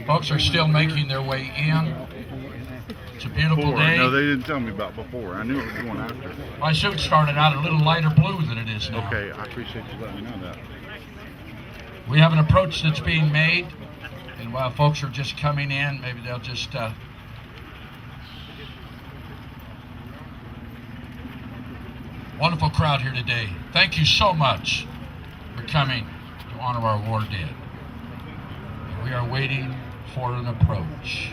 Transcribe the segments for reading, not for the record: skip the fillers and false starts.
Folks are still making their way in. It's a beautiful day. No, they didn't tell me about before. I knew it was going after. My suit started out a little lighter blue than it is now. Okay, I appreciate you letting me know that. We have an approach that's being made, and while folks are just coming in, maybe they'll just wonderful crowd here today. Thank you so much for coming to honor our war dead. And we are waiting for an approach.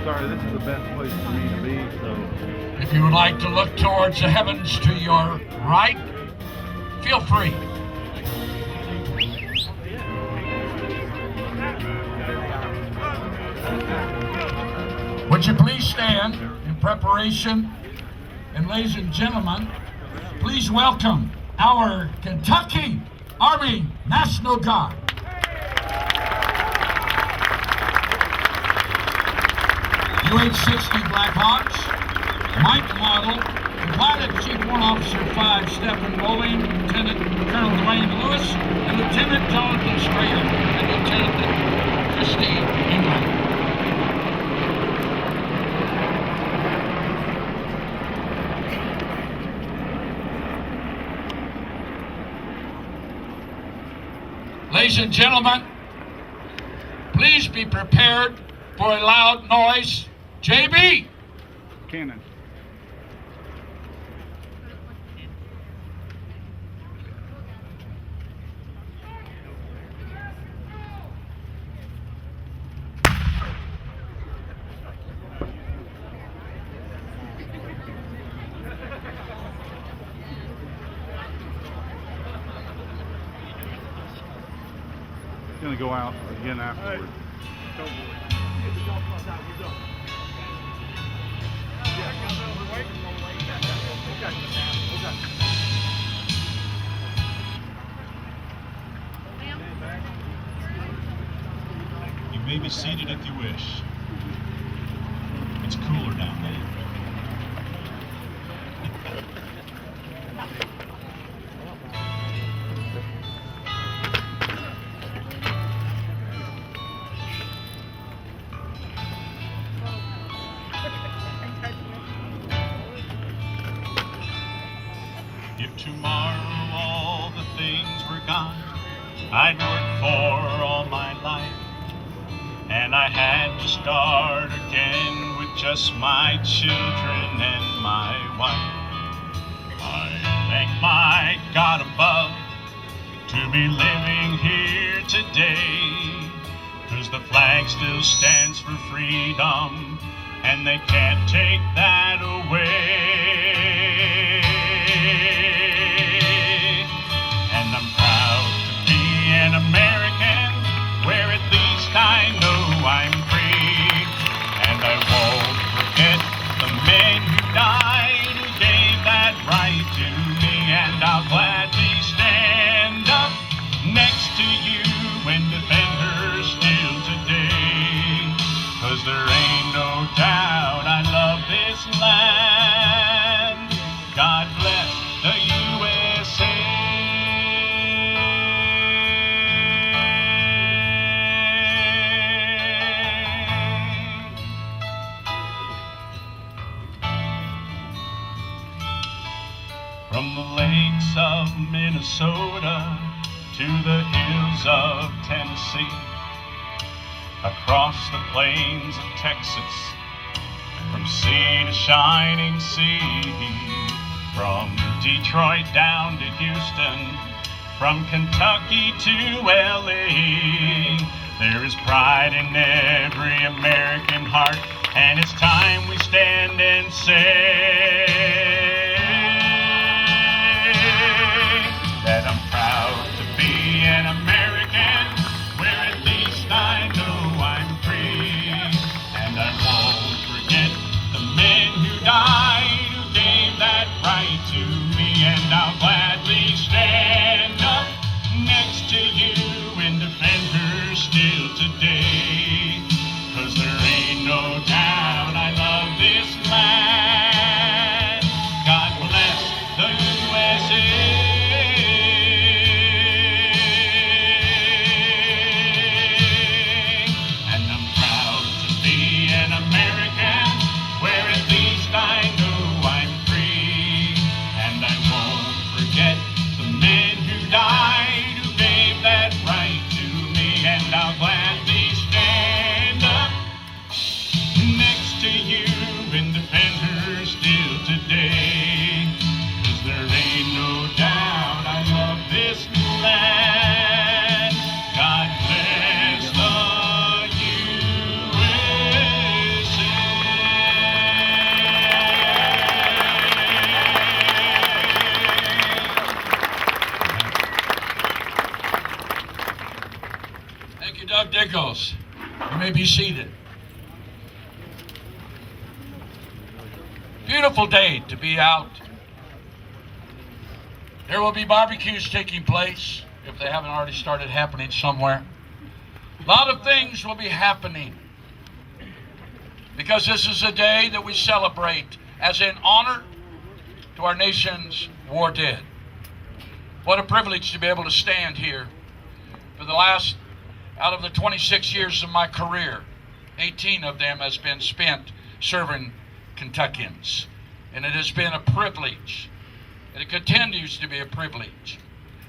Sorry, this is the best place for me to be, so. If you would like to look towards the heavens to your right, feel free. Would you please stand in preparation? And ladies and gentlemen, please welcome our Kentucky Army National Guard. UH-60 Black Hawks, Mike Model, Pilot Chief Warrant Officer 5 Stephen Bowling, Lieutenant Colonel Dwayne Lewis, and Lieutenant Jonathan Strayer, and Lieutenant Christine England. Ladies and gentlemen, please be prepared for a loud noise. JB! Cannon. It's gonna go out again afterwards. You may be seated if you wish. It's cooler down there. If tomorrow all the things were gone I'd worked for all my life, and I had to start again with just my children and my wife. I thank my God above to be living here today, 'cause the flag still stands for freedom, and they can't take that away. And I'm proud to be an American, where at least I know I'm free. And I won't forget the men who died, who gave that right to me. And I'll gladly stand up next to you and defend her still today. 'Cause there ain't no doubt I love this land. God bless the USA. From the lakes of Minnesota to the hills of Tennessee, across the plains of Texas, from sea to shining sea, from Detroit down to Houston, from Kentucky to LA, there is pride in every American heart, and it's time we stand and say that I'm proud to be an American, where at least I know I'm free. And I won't forget the men who died, who gave that right to me. And I'll gladly stand up next to you and defend her still today. 'Cause there ain't no doubt I love this land. God bless the USA. Doug Dickles. You may be seated. Beautiful day to be out. There will be barbecues taking place, if they haven't already started happening somewhere. A lot of things will be happening, because this is a day that we celebrate as in honor to our nation's war dead. What a privilege to be able to stand here. For the last, out of the 26 years of my career, 18 of them has been spent serving Kentuckians. And it has been a privilege. And it continues to be a privilege.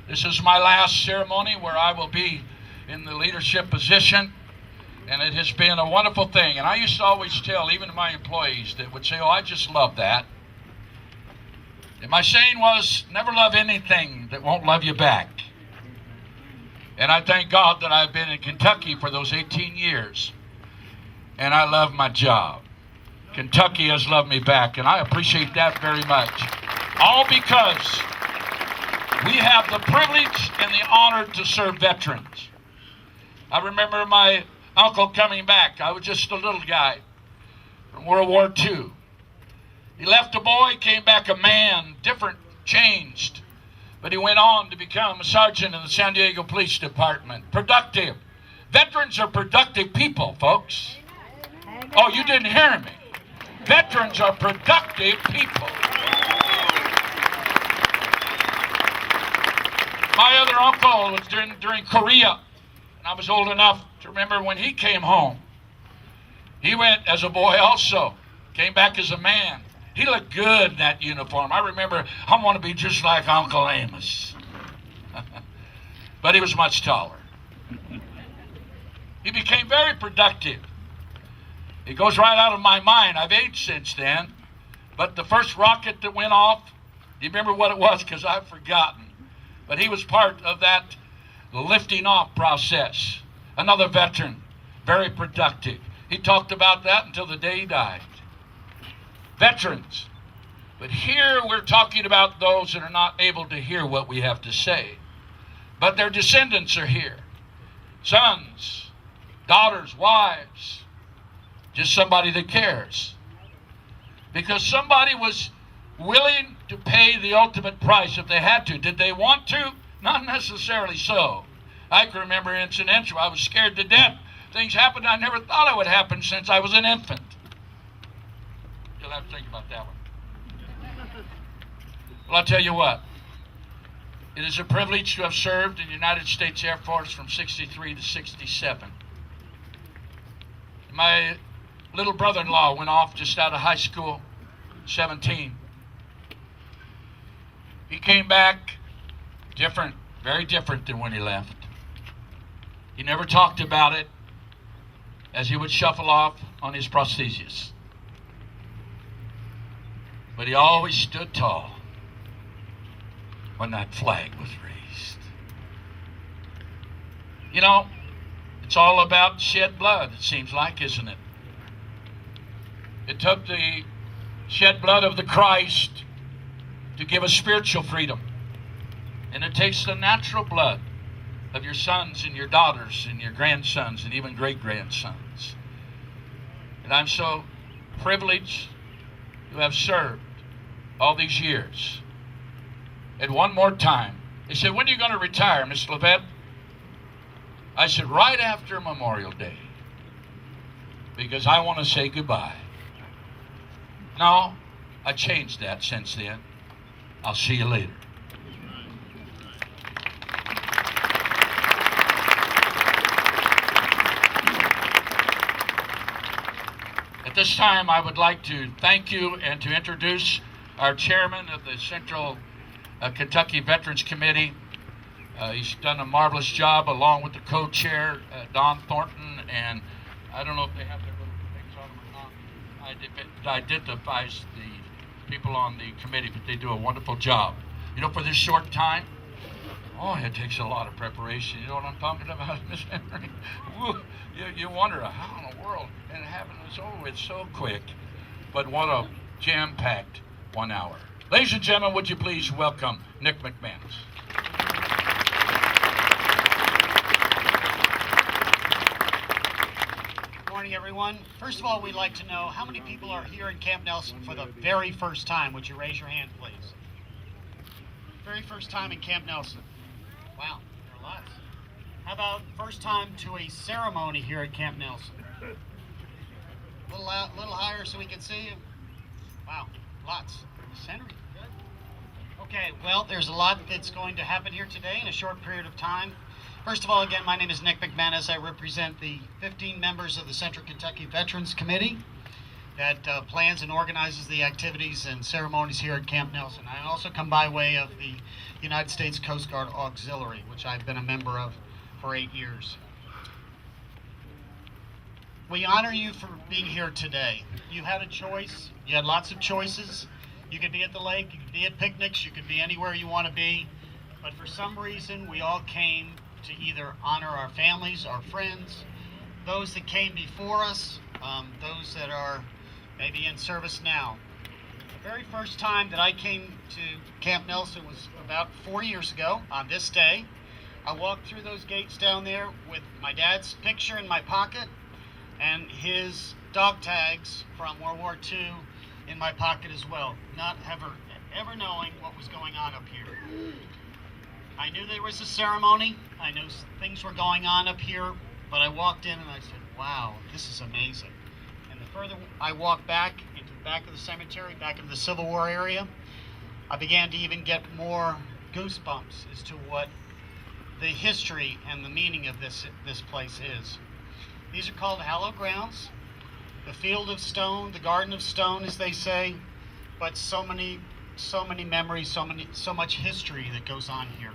This is my last ceremony where I will be in the leadership position. And it has been a wonderful thing. And I used to always tell even my employees that would say, oh, I just love that. And my saying was, never love anything that won't love you back. And I thank God that I've been in Kentucky for those 18 years. And I love my job. Kentucky has loved me back, and I appreciate that very much. All because we have the privilege and the honor to serve veterans. I remember my uncle coming back. I was just a little guy from World War II. He left a boy, came back a man, different, changed. But he went on to become a sergeant in the San Diego Police Department. Productive. Veterans are productive people, folks. Oh, you didn't hear me. Veterans are productive people. My other uncle was during Korea, and I was old enough to remember when he came home. He went as a boy also, came back as a man. He looked good in that uniform. I remember, I want to be just like Uncle Amos. But he was much taller. He became very productive. It goes right out of my mind. I've aged since then. But the first rocket that went off, do you remember what it was? Because I've forgotten. But he was part of that lifting off process. Another veteran. very productive. He talked about that until the day he died. Veterans. But here we're talking about those that are not able to hear what we have to say. But their descendants are here. Sons, daughters, wives. Just somebody that cares. Because somebody was willing to pay the ultimate price if they had to. Did they want to? Not necessarily so. I can remember incidents where I was scared to death. Things happened I never thought it would happen since I was an infant. You'll have to think about that one. Well, I'll tell you what. It is a privilege to have served in the United States Air Force from 63 to 67. My little brother-in-law went off just out of high school, 17. He came back different, very different than when he left. He never talked about it as he would shuffle off on his prosthesis. But he always stood tall when that flag was raised. You know, it's all about shed blood, it seems like, isn't it? It took the shed blood of the Christ to give us spiritual freedom. And it takes the natural blood of your sons and your daughters and your grandsons and even great-grandsons. And I'm so privileged to have served all these years. And one more time, they said, when are you going to retire, Miss Levette? I said, right after Memorial Day, because I want to say goodbye. No, I changed that since then. I'll see you later. At this time, I would like to thank you and to introduce our chairman of the Central Kentucky Veterans Committee. He's done a marvelous job along with the co-chair, Don Thornton, and I don't know if they have their little things on them or not. Identifies the people on the committee, but they do a wonderful job. You know, for this short time, oh, it takes a lot of preparation. You know what I'm talking about, Miss Henry? You wonder how in the world, and it happened so quick. But what a jam-packed 1 hour. Ladies and gentlemen, would you please welcome Nick McManus. Good morning, everyone. First of all, we'd like to know how many people are here in Camp Nelson for the very first time. Would you raise your hand, please? Very first time in Camp Nelson. Wow, there are lots. How about first time to a ceremony here at Camp Nelson? A little higher so we can see you. Wow, lots. Henry, good. Okay, well, there's a lot that's going to happen here today in a short period of time. First of all, again, my name is Nick McManus. I represent the 15 members of the Central Kentucky Veterans Committee that plans and organizes the activities and ceremonies here at Camp Nelson. I also come by way of the United States Coast Guard Auxiliary, which I've been a member of for 8 years. We honor you for being here today. You had a choice. You had lots of choices. You could be at the lake, you could be at picnics, you could be anywhere you want to be. But for some reason, we all came to either honor our families, our friends, those that came before us, those that are maybe in service now. The very first time that I came to Camp Nelson was about 4 years ago on this day. I walked through those gates down there with my dad's picture in my pocket and his dog tags from World War II in my pocket as well, not ever knowing what was going on up here. I knew there was a ceremony, I knew things were going on up here, but I walked in and I said, wow, this is amazing. And the further I walked back into the back of the cemetery, back into the Civil War area, I began to even get more goosebumps as to what the history and the meaning of this place is. These are called hallowed grounds, the field of stone, the garden of stone, as they say, but so many memories, so much history that goes on here.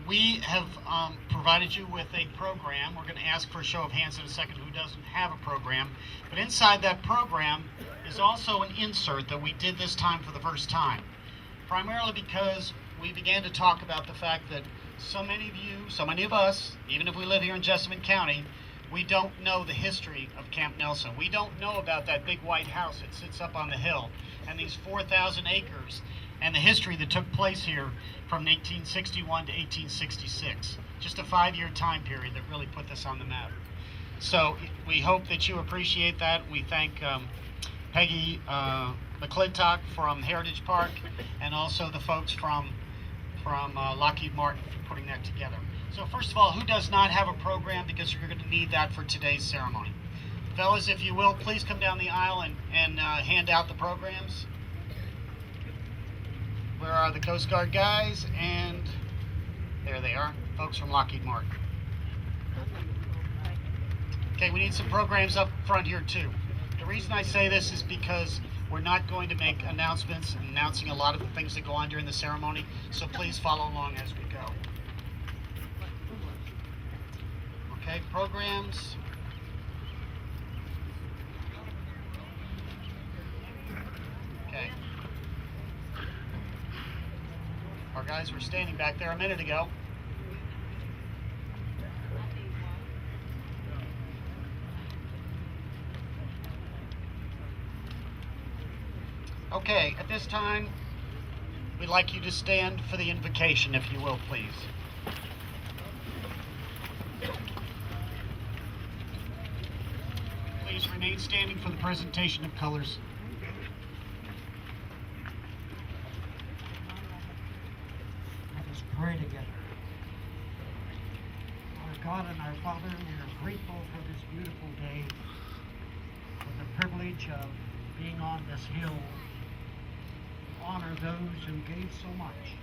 We have provided you with a program. We're going to ask for a show of hands in a second who doesn't have a program, but inside that program is also an insert that we did this time for the first time, primarily because we began to talk about the fact that so many of you, so many of us, even if we live here in Jessamine County, we don't know the history of Camp Nelson. We don't know about that big white house that sits up on the hill and these 4,000 acres and the history that took place here from 1861 to 1866. Just a 5-year time period that really put this on the map. So we hope that you appreciate that. We thank Peggy McClintock from Heritage Park and also the folks from Lockheed Martin for putting that together. So first of all, who does not have a program, because you're going to need that for today's ceremony? Fellas, if you will, please come down the aisle and hand out the programs. Where are the Coast Guard guys? And there they are, folks from Lockheed Martin. Okay, we need some programs up front here too. The reason I say this is because we're not going to make announcements announcing a lot of the things that go on during the ceremony, so please follow along as we go. Okay, programs. Okay. Our guys were standing back there a minute ago. Okay, at this time, we'd like you to stand for the invocation, if you will, please. Please remain standing for the presentation of colors. Let us pray together. Our God and our Father, we are grateful for this beautiful day, for the privilege of being on this hill, to honor those who gave so much,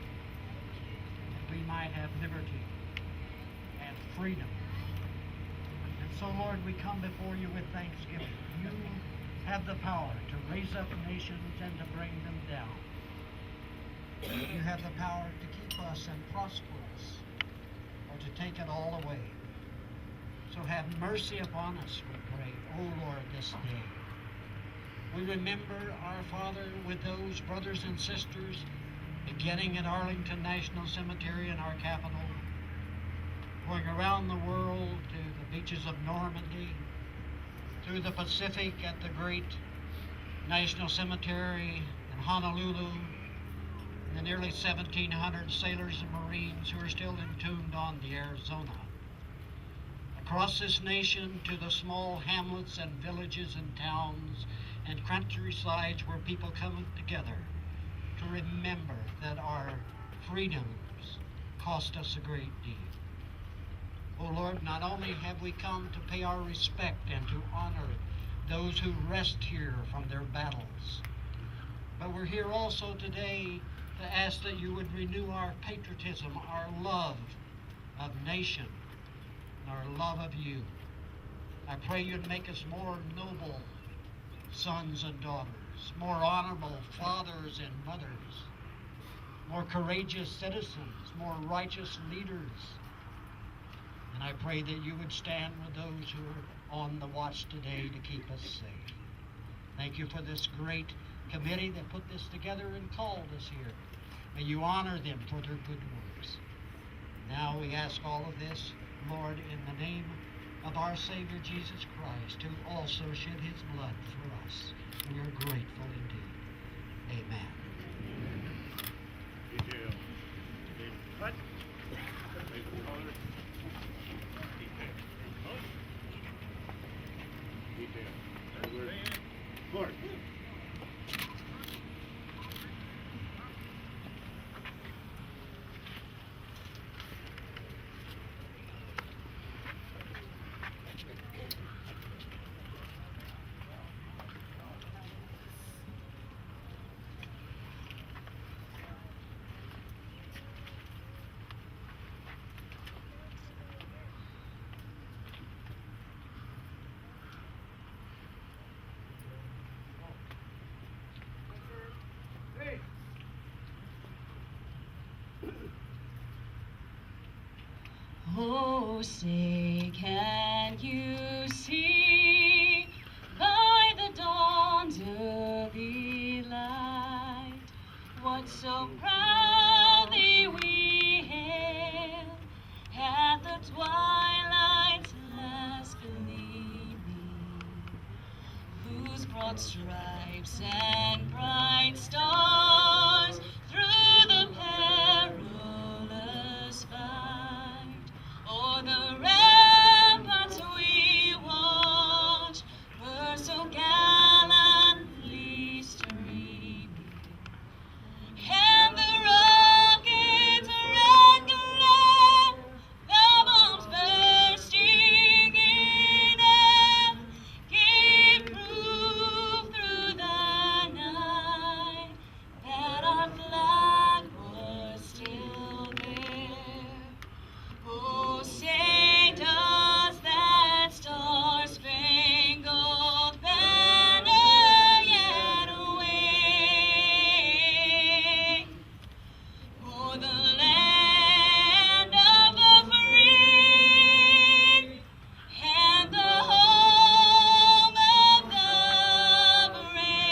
that we might have liberty and freedom. And so, Lord, we come before you with thanksgiving. You have the power to raise up nations and to bring them down. You have the power to keep us and prosper us, or to take it all away. So have mercy upon us, we pray, O Lord, this day. We remember, our Father, with those brothers and sisters, beginning at Arlington National Cemetery in our capital, going around the world to the beaches of Normandy, through the Pacific at the great National Cemetery in Honolulu, and the nearly 1,700 sailors and Marines who are still entombed on the Arizona. Across this nation to the small hamlets and villages and towns and countrysides where people come together to remember that our freedoms cost us a great deal. Oh Lord, not only have we come to pay our respect and to honor those who rest here from their battles, but we're here also today to ask that you would renew our patriotism, our love of nation, and our love of you. I pray you'd make us more noble sons and daughters, more honorable fathers and mothers, more courageous citizens, more righteous leaders. And I pray that you would stand with those who are on the watch today to keep us safe. Thank you for this great committee that put this together and called us here. May you honor them for their good works. Now we ask all of this, Lord, in the name of our Savior Jesus Christ, who also shed his blood for us. We are grateful indeed. Amen. Lord. Oh, say, can you see by the dawn's early light what so proudly we hailed broad stripes and bright stars through the perilous fight. O'er the ramparts we watched were so gallantly streaming, and the rocket's red glare, the bombs bursting in air, gave proof through the night that our flag was still there. Oh, say does that star-spangled banner yet wave o'er the land of the free and the home of the brave?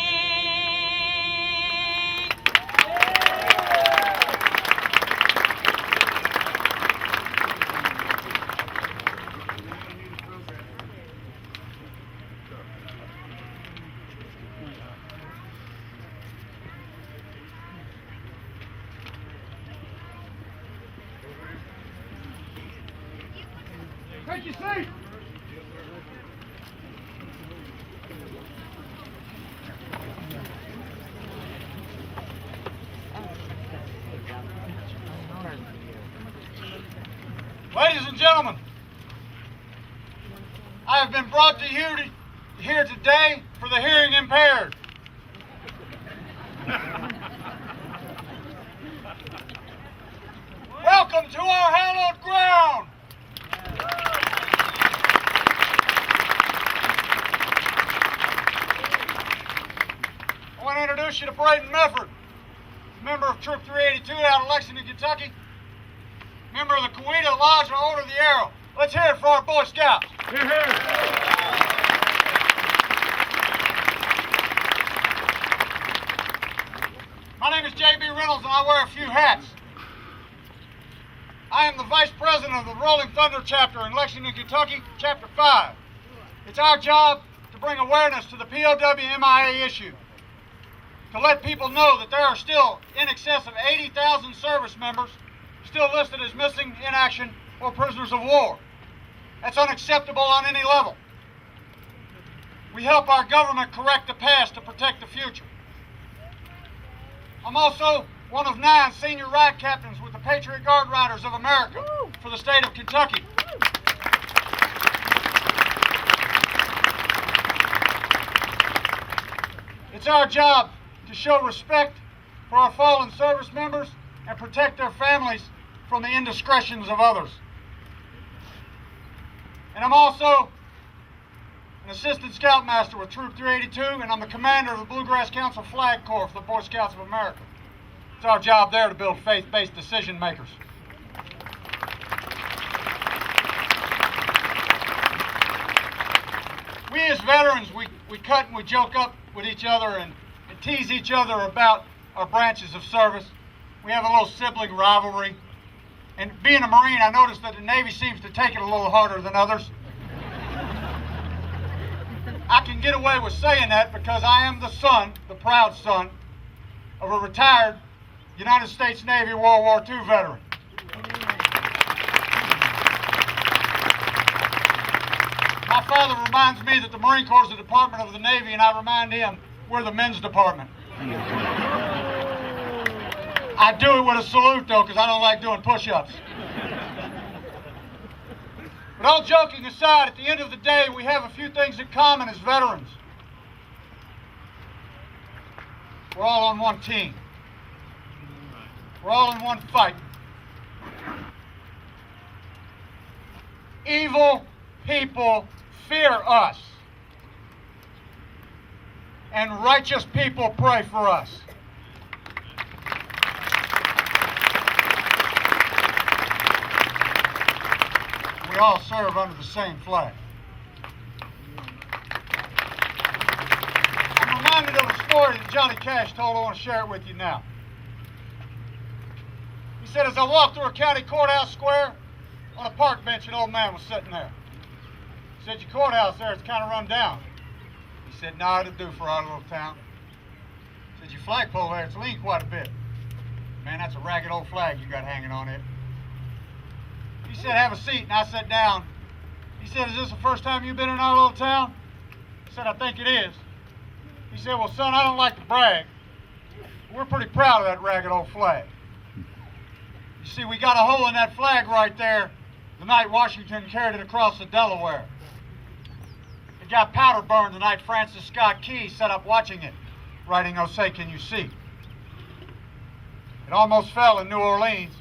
Take your seat. Ladies and gentlemen, I have been brought to you here today for the hearing impaired. Welcome to our hallowed ground. I want to introduce you to Braden Mefford, member of Troop 382 out of Lexington, Kentucky. Member of the Coweta Lodge and Order of the Arrow. Let's hear it for our Boy Scouts. Here, here. My name is J.B. Reynolds and I wear a few hats. I am the Vice President of the Rolling Thunder chapter in Lexington, Kentucky, Chapter 5. It's our job to bring awareness to the POW-MIA issue, to let people know that there are still in excess of 80,000 service members still listed as missing, in action, or prisoners of war. That's unacceptable on any level. We help our government correct the past to protect the future. I'm also one of 9 senior ride captains with the Patriot Guard Riders of America for the state of Kentucky. It's our job to show respect for our fallen service members and protect their families from the indiscretions of others. And I'm also an assistant scoutmaster with Troop 382, and I'm the commander of the Bluegrass Council Flag Corps for the Boy Scouts of America. It's our job there to build faith-based decision makers. We as veterans, we cut and we joke up with each other and tease each other about our branches of service. We have a little sibling rivalry. And being a Marine, I noticed that the Navy seems to take it a little harder than others. I can get away with saying that because I am the son, the proud son, of a retired United States Navy World War II veteran. My father reminds me that the Marine Corps is the Department of the Navy, and I remind him we're the men's department. I do it with a salute, though, because I don't like doing push-ups. But all joking aside, at the end of the day, we have a few things in common as veterans. We're all on one team. We're all in one fight. Evil people fear us, and righteous people pray for us. We all serve under the same flag. I'm reminded of a story that Johnny Cash told. I want to share it with you now. He said, as I walked through a county courthouse square, on a park bench, an old man was sitting there. He said, your courthouse there is kind of run down. He said, no, it'll do for our little town. I said, your flagpole there, it's leaned quite a bit. Man, that's a ragged old flag you got hanging on it. He said, have a seat, and I sat down. He said, is this the first time you've been in our little town? I said, I think it is. He said, well, son, I don't like to brag. We're pretty proud of that ragged old flag. You see, we got a hole in that flag right there the night Washington carried it across the Delaware. It got powder burned the night Francis Scott Key sat up watching it, writing, "Oh, say, can you see?" It almost fell in New Orleans,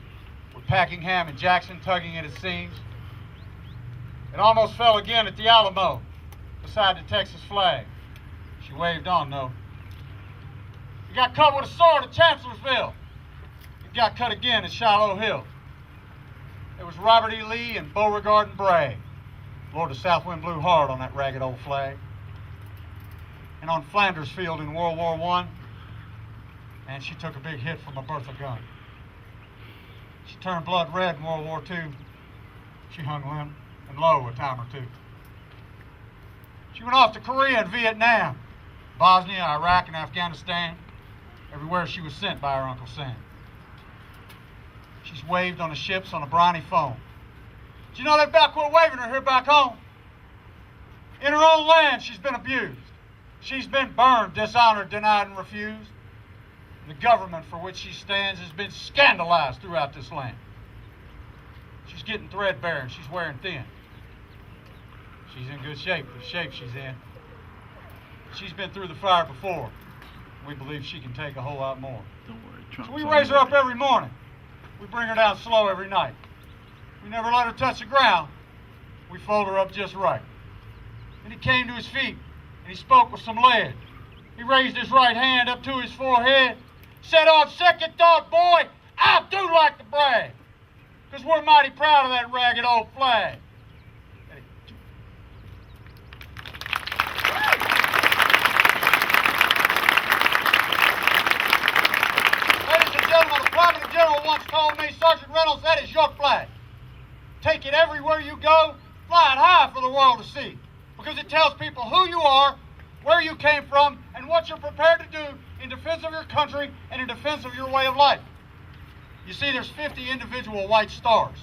with Packingham and Jackson tugging at its seams. It almost fell again at the Alamo, beside the Texas flag. She waved on, though. It got cut with a sword at Chancellorsville. It got cut again at Shiloh Hill. It was Robert E. Lee and Beauregard and Bragg. Lord, the South wind blew hard on that ragged old flag. And on Flanders Field in World War I, and she took a big hit from a Bertha gun. She turned blood red in World War II. She hung limp and low a time or two. She went off to Korea and Vietnam, Bosnia, Iraq, and Afghanistan. Everywhere she was sent by her Uncle Sam. She's waved on the ships on a briny foam. Do you know they've about quit waving her here back home? In her own land, she's been abused. She's been burned, dishonored, denied, and refused. The government for which she stands has been scandalized throughout this land. She's getting threadbare and she's wearing thin. She's in good shape, the shape she's in. She's been through the fire before. We believe she can take a whole lot more. Don't worry, Trump's So we on raise the her up way. every morning. We bring her down slow every night. We never let her touch the ground. We fold her up just right. Then he came to his feet and he spoke with some lead. He raised his right hand up to his forehead, said, on second thought, boy, I do like to brag, because we're mighty proud of that ragged old flag. Ladies and gentlemen, a prominent general once told me, Sergeant Reynolds, that is your flag. Take it everywhere you go, fly it high for the world to see, because it tells people who you are, where you came from, and what you're prepared to do in defense of your country and in defense of your way of life. You see, there's 50 individual white stars.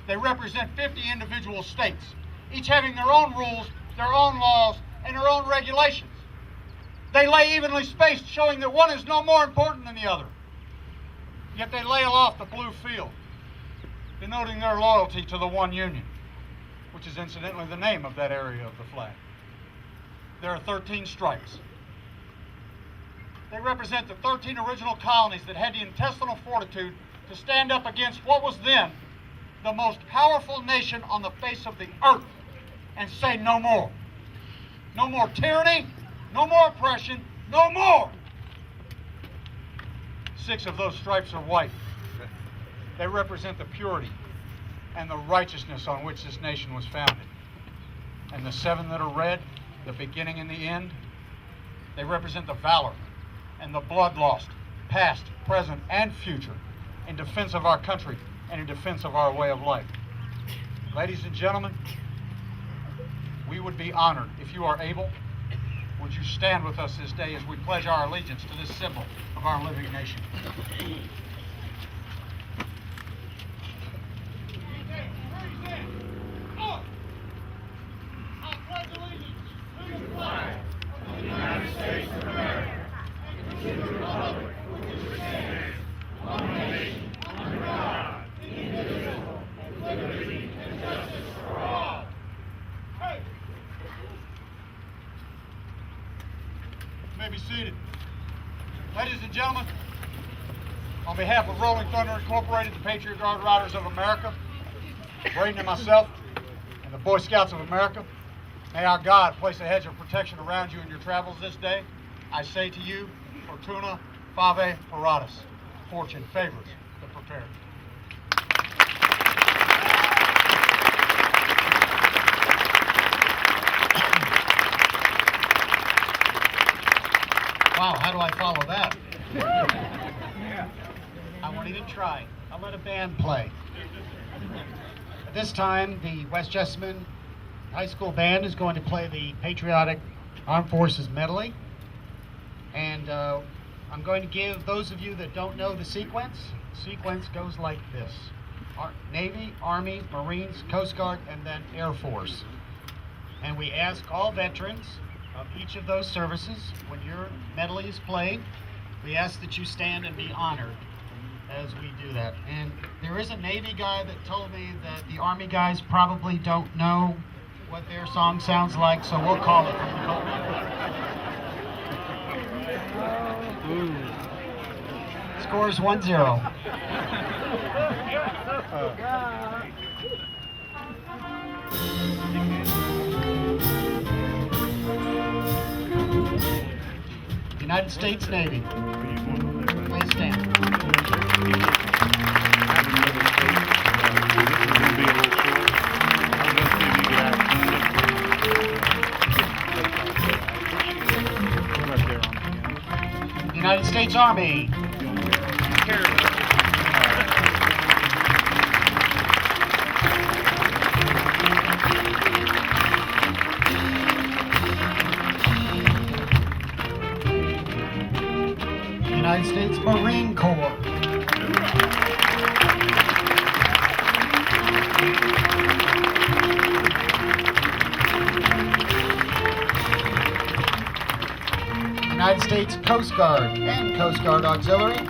They represent 50 individual states, each having their own rules, their own laws, and their own regulations. They lay evenly spaced, showing that one is no more important than the other. Yet they lay aloft the blue field, denoting their loyalty to the one Union, which is incidentally the name of that area of the flag. There are 13 stripes. They represent the 13 original colonies that had the intestinal fortitude to stand up against what was then the most powerful nation on the face of the earth and say no more. No more tyranny, no more oppression, no more. 6 of those stripes are white. They represent the purity and the righteousness on which this nation was founded. And the 7 that are red, the beginning and the end, they represent the valor and the blood lost, past, present, and future, in defense of our country and in defense of our way of life. Ladies and gentlemen, we would be honored if you are able. Would you stand with us this day as we pledge our allegiance to this symbol of our living nation? You may be seated. Ladies and gentlemen, on behalf of Rolling Thunder Incorporated, the Patriot Guard Riders of America, Braden and myself, and the Boy Scouts of America, may our God place a hedge of protection around you in your travels this day. I say to you, Fortuna Fave Paratus. Fortune favors the prepared. Wow, how do I follow that? I won't even try. I'll let a band play. At this time, the West Jessamine High School Band is going to play the patriotic Armed Forces medley. And I'm going to give those of you that don't know the sequence goes like this. Navy, Army, Marines, Coast Guard, and then Air Force. And we ask all veterans of each of those services, when your medley is played, we ask that you stand and be honored as we do that. And there is a Navy guy that told me that the Army guys probably don't know what their song sounds like, so we'll call it from the boat. Score is 1-0. United States Navy. Please stand. United States Army. United States Marine Corps. United States Coast Guard and Coast Guard Auxiliary.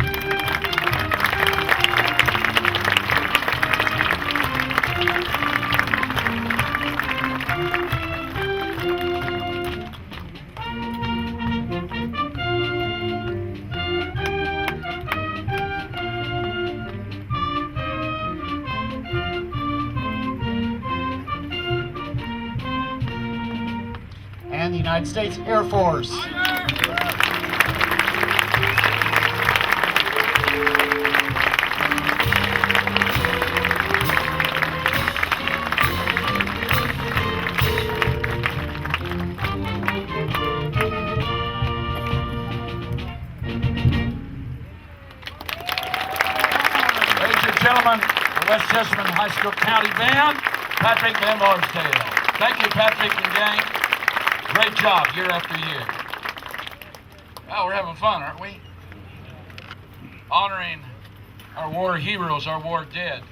And the United States Air Force. Gentlemen, the West Jessamine High School County Band, Patrick Van Larsdale. Thank you, Patrick and gang. Great job year after year. Well, we're having fun, aren't we? Honoring our war heroes, our war dead.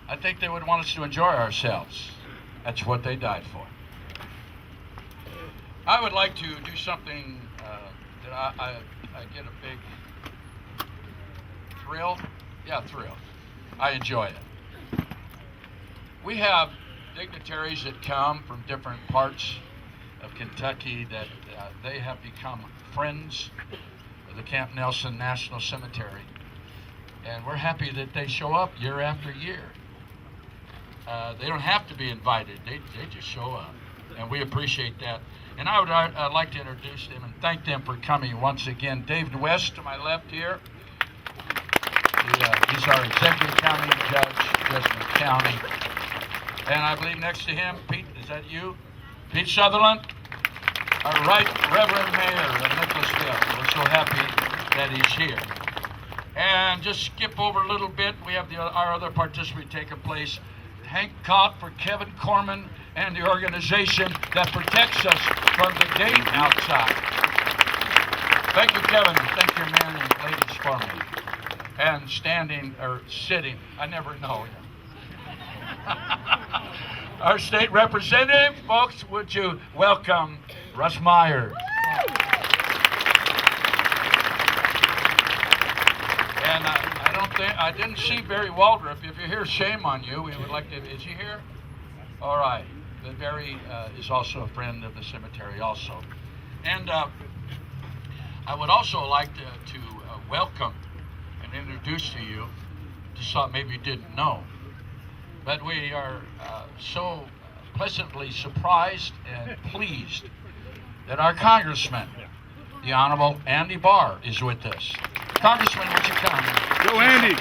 I think they would want us to enjoy ourselves. That's what they died for. I would like to do something that I get a big thrill. Yeah, thrill. I enjoy it. We have dignitaries that come from different parts of Kentucky that they have become friends of the Camp Nelson National Cemetery. And we're happy that they show up year after year. They don't have to be invited. They just show up. And we appreciate that. And I would like to introduce them and thank them for coming once again. David West to my left here. He's our executive county judge, Jessamine County. And I believe next to him, Pete, is that you? Pete Sutherland, our right Reverend Mayor of Nicholasville. We're so happy that he's here. And just skip over a little bit, we have our other participant taking place. Hank Cott for Kevin Corman and the organization that protects us from the gate outside. Thank you, Kevin. Thank your men and ladies for me. And standing or sitting, I never know. Our state representative, folks, would you welcome Russ Myers? And I didn't see Barry Waldrop. If you're here, shame on you. We would like to. Is he here? All right. But Barry is also a friend of the cemetery, also. And I would also like to welcome and introduce to you to something maybe you didn't know. But we are so pleasantly surprised and pleased that our Congressman, the Honorable Andy Barr, is with us. Congressman, would you come? Go, Andy.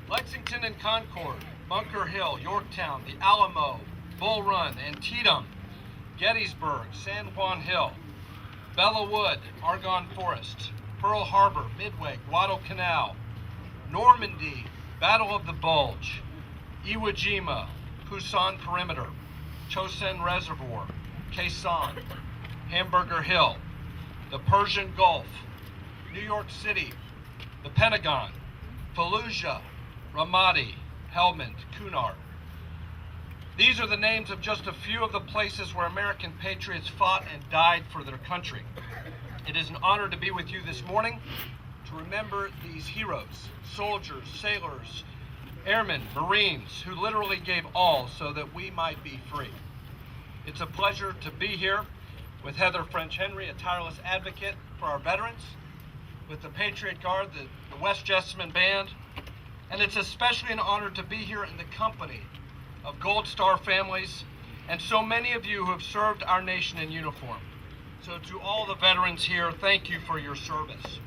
Lexington and Concord, Bunker Hill, Yorktown, the Alamo, Bull Run, Antietam, Gettysburg, San Juan Hill, Bella Wood, Argonne Forest, Pearl Harbor, Midway, Guadalcanal, Normandy, Battle of the Bulge, Iwo Jima, Pusan Perimeter, Chosin Reservoir, Khe Sanh, Hamburger Hill, the Persian Gulf, New York City, the Pentagon, Fallujah, Ramadi, Helmand, Kunar. These are the names of just a few of the places where American patriots fought and died for their country. It is an honor to be with you this morning to remember these heroes, soldiers, sailors, airmen, Marines, who literally gave all so that we might be free. It's a pleasure to be here with Heather French Henry, a tireless advocate for our veterans, with the Patriot Guard, the West Jessamine Band, and it's especially an honor to be here in the company of Gold Star families and so many of you who have served our nation in uniform. So to all the veterans here, thank you for your service.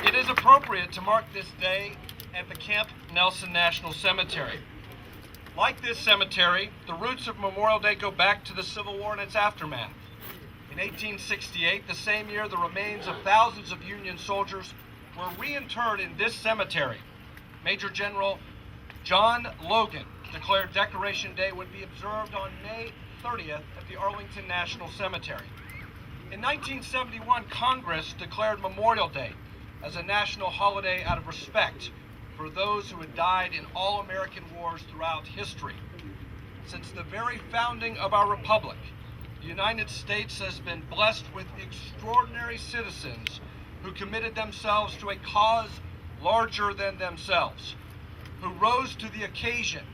It is appropriate to mark this day at the Camp Nelson National Cemetery. Like this cemetery, the roots of Memorial Day go back to the Civil War and its aftermath. In 1868, the same year, the remains of thousands of Union soldiers were reinterred in this cemetery. Major General John Logan declared Decoration Day would be observed on May 30th at the Arlington National Cemetery. In 1971, Congress declared Memorial Day as a national holiday out of respect for those who had died in all American wars throughout history. Since the very founding of our republic, the United States has been blessed with extraordinary citizens who committed themselves to a cause larger than themselves, who rose to the occasion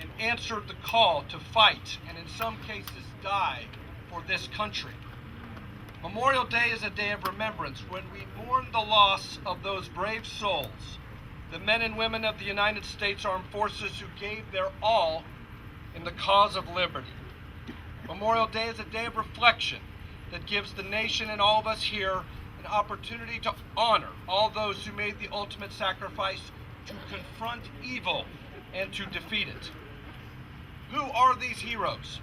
and answered the call to fight and in some cases die for this country. Memorial Day is a day of remembrance when we mourn the loss of those brave souls, the men and women of the United States Armed Forces who gave their all in the cause of liberty. Memorial Day is a day of reflection that gives the nation and all of us here an opportunity to honor all those who made the ultimate sacrifice to confront evil and to defeat it. Who are these heroes?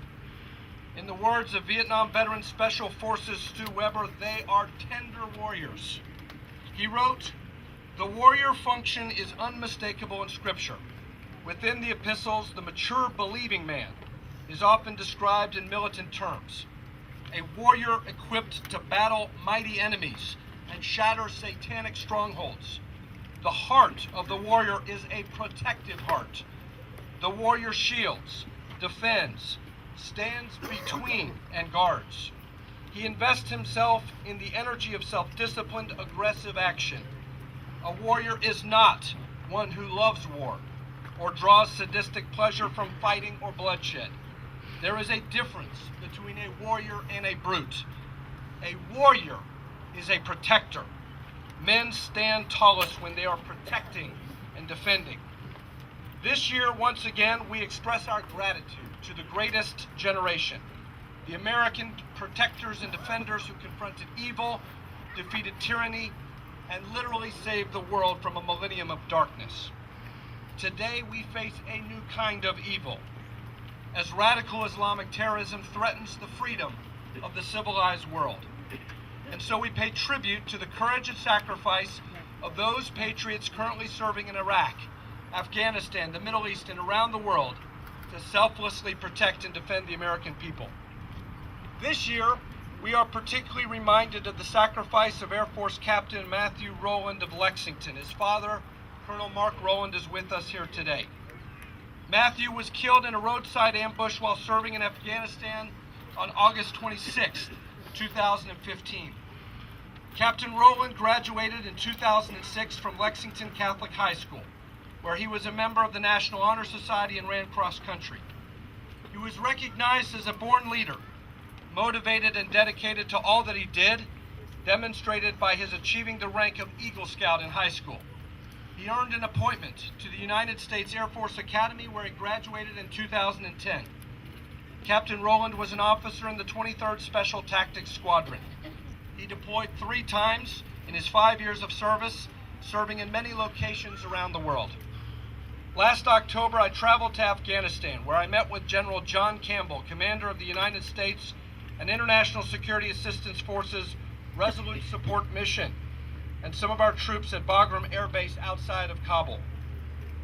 In the words of Vietnam veteran Special Forces Stu Weber, they are tender warriors. He wrote, "The warrior function is unmistakable in Scripture. Within the epistles, the mature believing man is often described in militant terms. A warrior equipped to battle mighty enemies and shatter satanic strongholds. The heart of the warrior is a protective heart. The warrior shields, defends, stands between, and guards. He invests himself in the energy of self-disciplined, aggressive action. A warrior is not one who loves war or draws sadistic pleasure from fighting or bloodshed. There is a difference between a warrior and a brute. A warrior is a protector. Men stand tallest when they are protecting and defending. This year, once again, we express our gratitude to the greatest generation, the American protectors and defenders who confronted evil, defeated tyranny, and literally saved the world from a millennium of darkness. Today, we face a new kind of evil, as radical Islamic terrorism threatens the freedom of the civilized world. And so we pay tribute to the courage and sacrifice of those patriots currently serving in Iraq, Afghanistan, the Middle East, and around the world to selflessly protect and defend the American people. This year, we are particularly reminded of the sacrifice of Air Force Captain Matthew Rowland of Lexington. His father, Colonel Mark Rowland, is with us here today. Matthew was killed in a roadside ambush while serving in Afghanistan on August 26, 2015. Captain Rowland graduated in 2006 from Lexington Catholic High School, where he was a member of the National Honor Society and ran cross country. He was recognized as a born leader, motivated and dedicated to all that he did, demonstrated by his achieving the rank of Eagle Scout in high school. He earned an appointment to the United States Air Force Academy, where he graduated in 2010. Captain Rowland was an officer in the 23rd Special Tactics Squadron. He deployed 3 times in his 5 years of service, serving in many locations around the world. Last October, I traveled to Afghanistan, where I met with General John Campbell, commander of the United States and International Security Assistance Forces Resolute Support Mission, and some of our troops at Bagram Air Base outside of Kabul.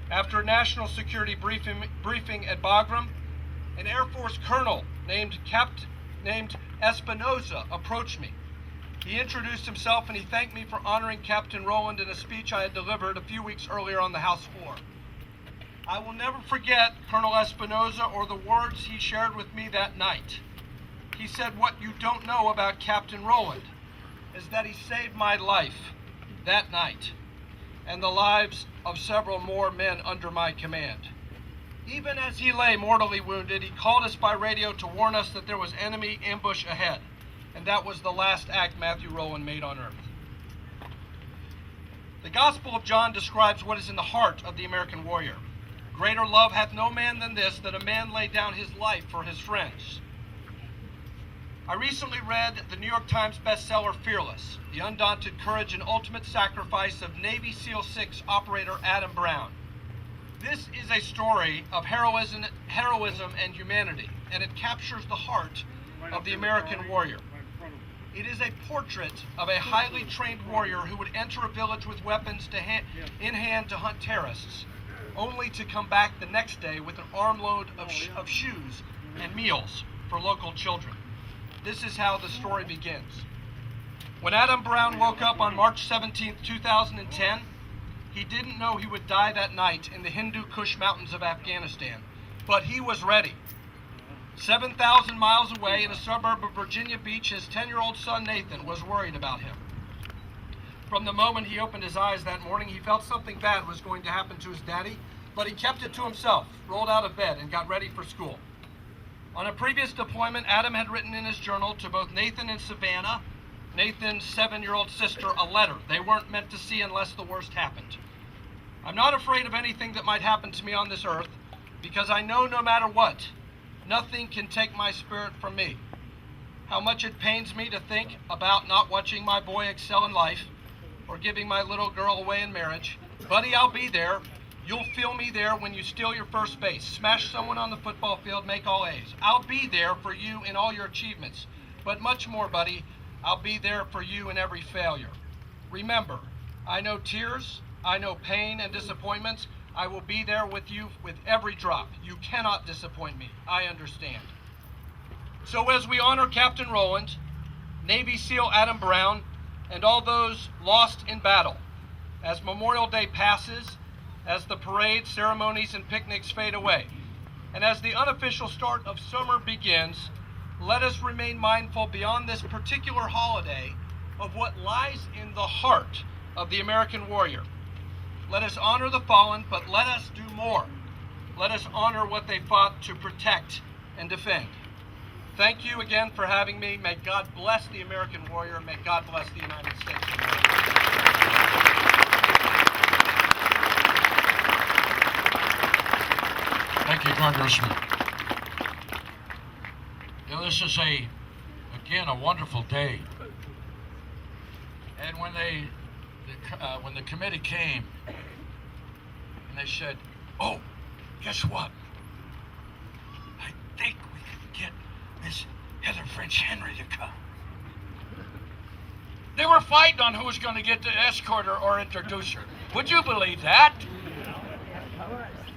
After a national security briefing at Bagram, an Air Force colonel named Espinosa approached me. He introduced himself and he thanked me for honoring Captain Rowland in a speech I had delivered a few weeks earlier on the House floor. I will never forget Colonel Espinosa or the words he shared with me that night. He said, "What you don't know about Captain Rowland is that he saved my life that night and the lives of several more men under my command. Even as he lay mortally wounded, he called us by radio to warn us that there was enemy ambush ahead, and that was the last act Matthew Rowland made on earth." The Gospel of John describes what is in the heart of the American warrior. "Greater love hath no man than this, that a man lay down his life for his friends." I recently read the New York Times bestseller Fearless, the undaunted courage and ultimate sacrifice of Navy SEAL 6 operator Adam Brown. This is a story of heroism and humanity, and it captures the heart of the American warrior. It is a portrait of a highly trained warrior who would enter a village with weapons in hand to hunt terrorists, only to come back the next day with an armload of shoes and meals for local children. This is how the story begins. When Adam Brown woke up on March 17, 2010, he didn't know he would die that night in the Hindu Kush mountains of Afghanistan, but he was ready. 7,000 miles away in a suburb of Virginia Beach, his 10-year-old son Nathan was worried about him. From the moment he opened his eyes that morning, he felt something bad was going to happen to his daddy, but he kept it to himself, rolled out of bed, and got ready for school. On a previous deployment, Adam had written in his journal to both Nathan and Savannah, Nathan's 7-year-old sister, a letter they weren't meant to see unless the worst happened. "I'm not afraid of anything that might happen to me on this earth, because I know no matter what, nothing can take my spirit from me. How much it pains me to think about not watching my boy excel in life, or giving my little girl away in marriage. Buddy, I'll be there. You'll feel me there when you steal your first base, smash someone on the football field, make all A's. I'll be there for you in all your achievements. But much more, buddy, I'll be there for you in every failure. Remember, I know tears, I know pain and disappointments. I will be there with you with every drop. You cannot disappoint me. I understand." So as we honor Captain Rowland, Navy SEAL Adam Brown, and all those lost in battle, as Memorial Day passes, as the parades, ceremonies, and picnics fade away, and as the unofficial start of summer begins, let us remain mindful beyond this particular holiday of what lies in the heart of the American warrior. Let us honor the fallen, but let us do more. Let us honor what they fought to protect and defend. Thank you again for having me. May God bless the American warrior. May God bless the United States of America. Thank you, Congressman. You know, this is again a wonderful day. And when the committee came and they said, "Oh, guess what? I think we can get Miss Heather French Henry to come." They were fighting on who was going to get the escort her or introduce her. Would you believe that?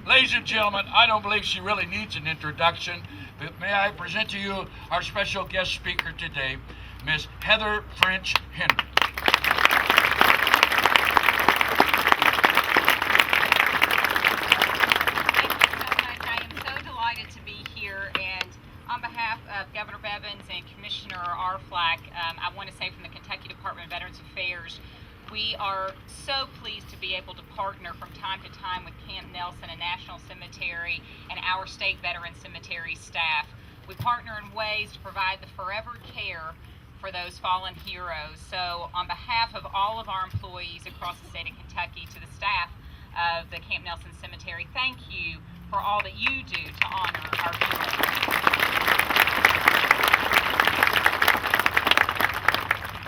Ladies and gentlemen, I don't believe she really needs an introduction, but may I present to you our special guest speaker today, Miss Heather French Henry. On behalf of Governor Bevins and Commissioner Arflak, I want to say from the Kentucky Department of Veterans Affairs, we are so pleased to be able to partner from time to time with Camp Nelson and National Cemetery and our state veteran cemetery staff. We partner in ways to provide the forever care for those fallen heroes. So on behalf of all of our employees across the state of Kentucky, to the staff of the Camp Nelson Cemetery, thank you for all that you do to honor our heroes.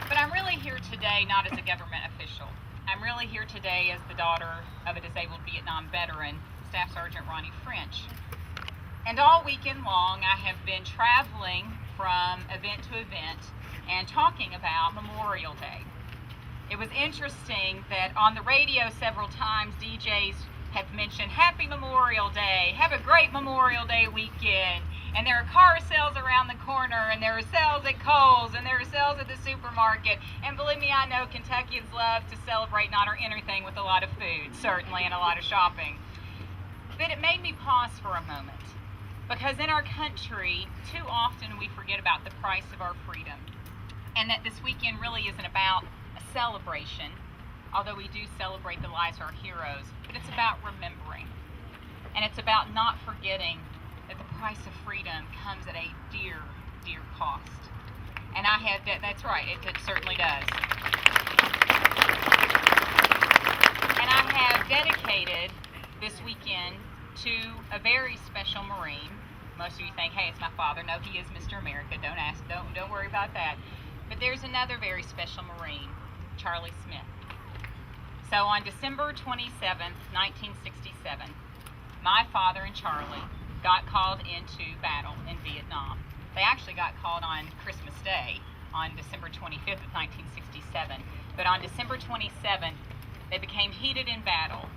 But I'm really here today not as a government official. I'm really here today as the daughter of a disabled Vietnam veteran, Staff Sergeant Ronnie French. And all weekend long, I have been traveling from event to event, and talking about Memorial Day. It was interesting that on the radio several times DJs have mentioned Happy Memorial Day, have a great Memorial Day weekend, and there are car sales around the corner, and there are sales at Kohl's, and there are sales at the supermarket, and believe me, I know Kentuckians love to celebrate not or anything with a lot of food, certainly, and a lot of shopping. But it made me pause for a moment, because in our country, too often we forget about the price of our freedom, and that this weekend really isn't about a celebration, although we do celebrate the lives of our heroes, but it's about remembering. And it's about not forgetting that the price of freedom comes at a dear, dear cost. And that's right, it certainly does. And I have dedicated this weekend to a very special Marine. Most of you think, hey, it's my father. No, he is Mr. America. Don't worry about that. But there's another very special Marine, Charlie Smith. So on December 27th, 1967, my father and Charlie got called into battle in Vietnam. They actually got called on Christmas Day on December 25th of 1967. But on December 27th, they became heated in battle.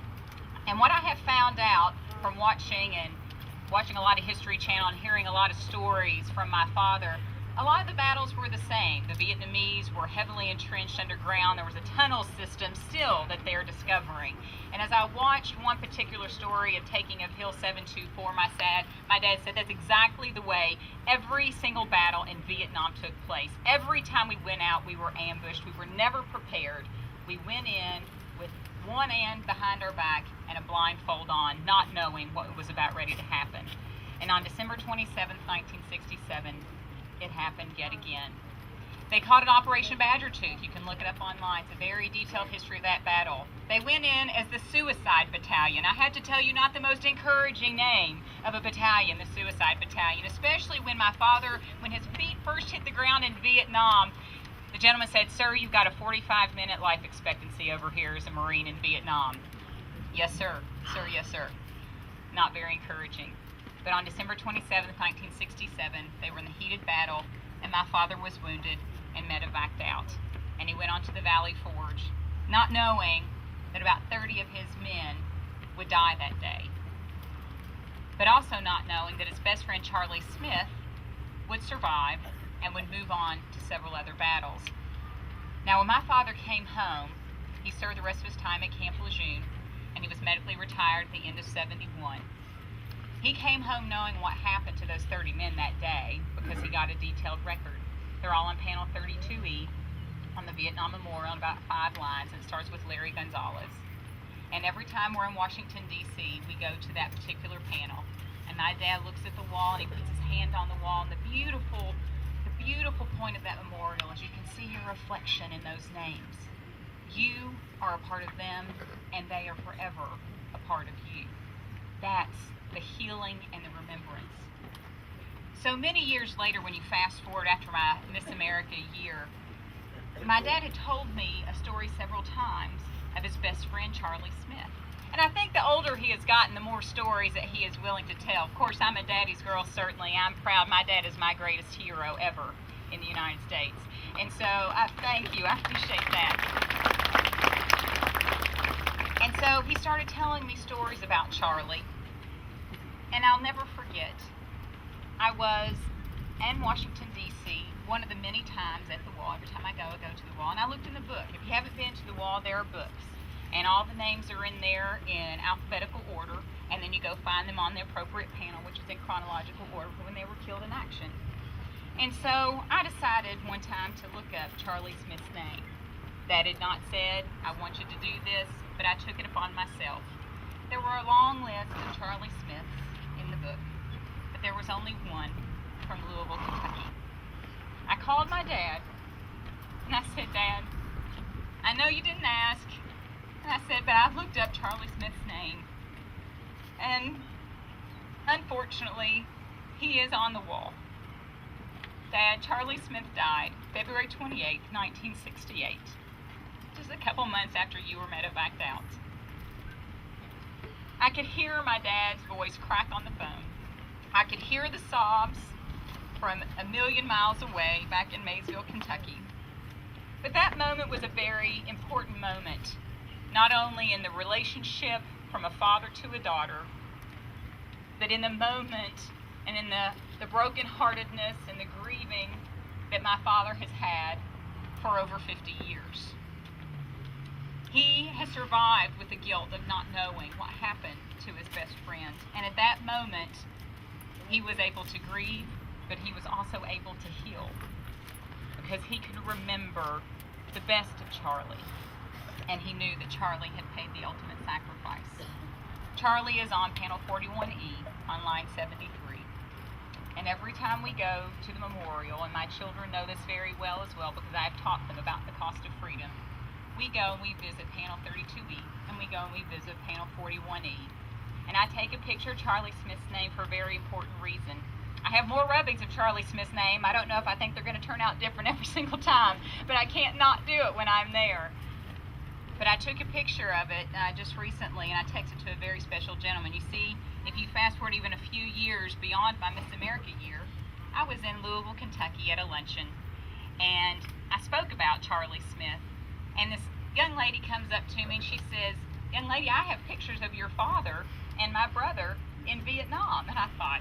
And what I have found out from watching a lot of History Channel and hearing a lot of stories from my father, a lot of the battles were the same. The Vietnamese were heavily entrenched underground. There was a tunnel system still that they're discovering. And as I watched one particular story of taking of Hill 724, my dad said that's exactly the way every single battle in Vietnam took place. Every time we went out, we were ambushed. We were never prepared. We went in with one hand behind our back and a blindfold on, not knowing what was about ready to happen. And on December 27th, 1967, it happened yet again. They called it Operation Badger Tooth. You can look it up online. It's a very detailed history of that battle. They went in as the Suicide Battalion. I had to tell you, not the most encouraging name of a battalion, the Suicide Battalion, especially when my father, when his feet first hit the ground in Vietnam, the gentleman said, "Sir, you've got a 45-minute life expectancy over here as a Marine in Vietnam." "Yes, sir. Sir, yes, sir." Not very encouraging. But on December 27th, 1967, they were in the heated battle, and my father was wounded and medevaced out. And he went on to the Valley Forge, not knowing that about 30 of his men would die that day. But also not knowing that his best friend Charlie Smith would survive and would move on to several other battles. Now, when my father came home, he served the rest of his time at Camp Lejeune, and he was medically retired at the end of 71. He came home knowing what happened to those 30 men that day because he got a detailed record. They're all on panel 32E on the Vietnam Memorial in about 5 lines, and it starts with Larry Gonzalez. And every time we're in Washington, D.C., we go to that particular panel, and my dad looks at the wall and he puts his hand on the wall, and the beautiful point of that memorial is you can see your reflection in those names. You are a part of them, and they are forever a part of you. That's the healing and the remembrance. So many years later, when you fast forward after my Miss America year, my dad had told me a story several times of his best friend, Charlie Smith. And I think the older he has gotten, the more stories that he is willing to tell. Of course, I'm a daddy's girl, certainly. I'm proud. My dad is my greatest hero ever in the United States. And so I thank you. I appreciate that. And so he started telling me stories about Charlie. And I'll never forget, I was in Washington, D.C., one of the many times at the wall. Every time I go to the wall. And I looked in the book. If you haven't been to the wall, there are books. And all the names are in there in alphabetical order. And then you go find them on the appropriate panel, which is in chronological order when they were killed in action. And so I decided one time to look up Charlie Smith's name. That had not said, I want you to do this, but I took it upon myself. There were a long list of Charlie Smiths in the book, but there was only one from Louisville, Kentucky. I called my dad, and I said, "Dad, I know you didn't ask." And I said, "But I looked up Charlie Smith's name, and unfortunately, he is on the wall. Dad, Charlie Smith died February 28, 1968, just a couple months after you were medevaced out." I could hear my dad's voice crack on the phone. I could hear the sobs, from a million miles away back in Maysville, Kentucky. But that moment was a very important moment, not only in the relationship from a father to a daughter, but in the moment and in the brokenheartedness and the grieving that my father has had for over 50 years. He has survived with the guilt of not knowing what happened to his best friend. And at that moment, he was able to grieve, but he was also able to heal, because he could remember the best of Charlie, and he knew that Charlie had paid the ultimate sacrifice. Charlie is on panel 41E on line 73. And every time we go to the memorial, and my children know this very well as well because I've taught them about the cost of freedom, we go and we visit panel 32E, and we go and we visit panel 41E. And I take a picture of Charlie Smith's name for a very important reason. I have more rubbings of Charlie Smith's name. I don't know if I think they're going to turn out different every single time, but I can't not do it when I'm there. But I took a picture of it just recently, and I texted to a very special gentleman. You see, if you fast forward even a few years beyond my Miss America year, I was in Louisville, Kentucky at a luncheon, and I spoke about Charlie Smith. And this young lady comes up to me and she says, "Young lady, I have pictures of your father and my brother in Vietnam." And I thought,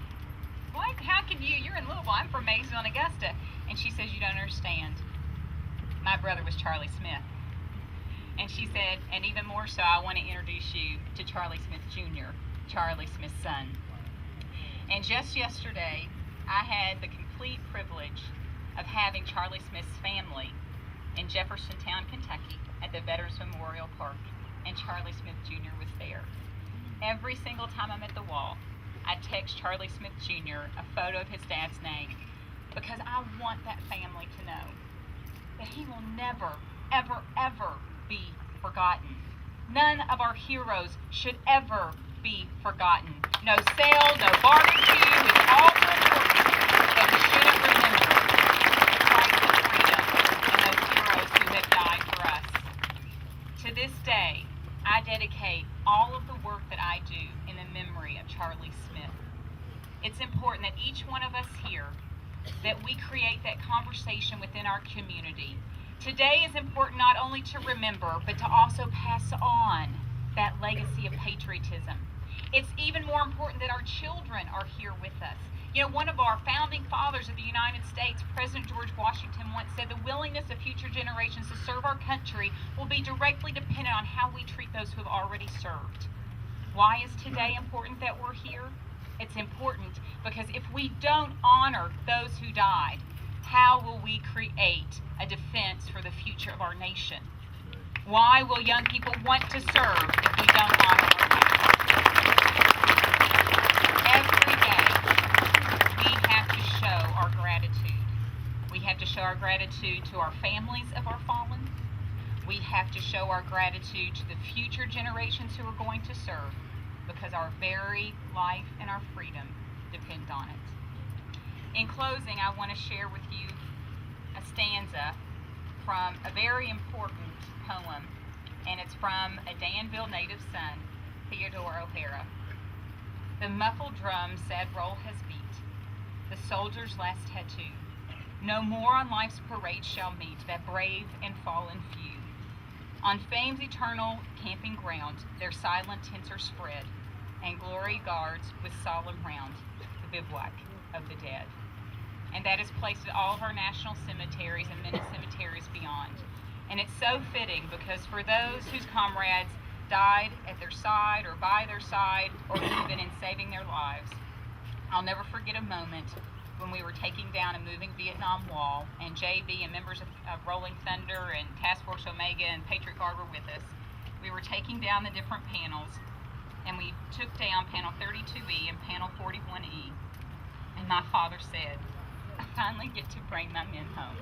what? How can you? You're in Louisville. I'm from Maysville and Augusta. And she says, "You don't understand. My brother was Charlie Smith." And she said, "And even more so, I want to introduce you to Charlie Smith Jr., Charlie Smith's son." And just yesterday, I had the complete privilege of having Charlie Smith's family in Jeffersontown, Kentucky, at the Veterans Memorial Park, and Charlie Smith Jr. was there. Every single time I'm at the wall, I text Charlie Smith Jr. a photo of his dad's name, because I want that family to know that he will never, ever, ever be forgotten. None of our heroes should ever be forgotten. No sale, no barbecue, it's all so important that we shouldn't remember the fight for freedom and those heroes who have died for us. To this day, I dedicate all of the work that I do in the memory of Charlie Smith. It's important that each one of us here, that we create that conversation within our community. Today is important not only to remember, but to also pass on that legacy of patriotism. It's even more important that our children are here with us. You know, one of our founding fathers of the United States, President George Washington, once said, "The willingness of future generations to serve our country will be directly dependent on how we treat those who have already served." Why is today important that we're here? It's important because if we don't honor those who died, how will we create a defense for the future of our nation? Why will young people want to serve if we don't honor our past? Every day, we have to show our gratitude. We have to show our gratitude to our families of our fallen. We have to show our gratitude to the future generations who are going to serve, because our very life and our freedom depend on it. In closing, I want to share with you a stanza from a very important poem, and it's from a Danville native son, Theodore O'Hara. "The muffled drum's sad roll has beat, the soldier's last tattoo. No more on life's parade shall meet that brave and fallen few. On fame's eternal camping ground, their silent tents are spread, and glory guards with solemn round the bivouac of the dead." And that is placed at all of our national cemeteries and many cemeteries beyond. And it's so fitting, because for those whose comrades died at their side or by their side, or even in saving their lives, I'll never forget a moment when we were taking down a moving Vietnam wall, and JB and members of Rolling Thunder and Task Force Omega and Patriot Guard were with us. We were taking down the different panels, and we took down panel 32E and panel 41E. And my father said, "I finally get to bring my men home."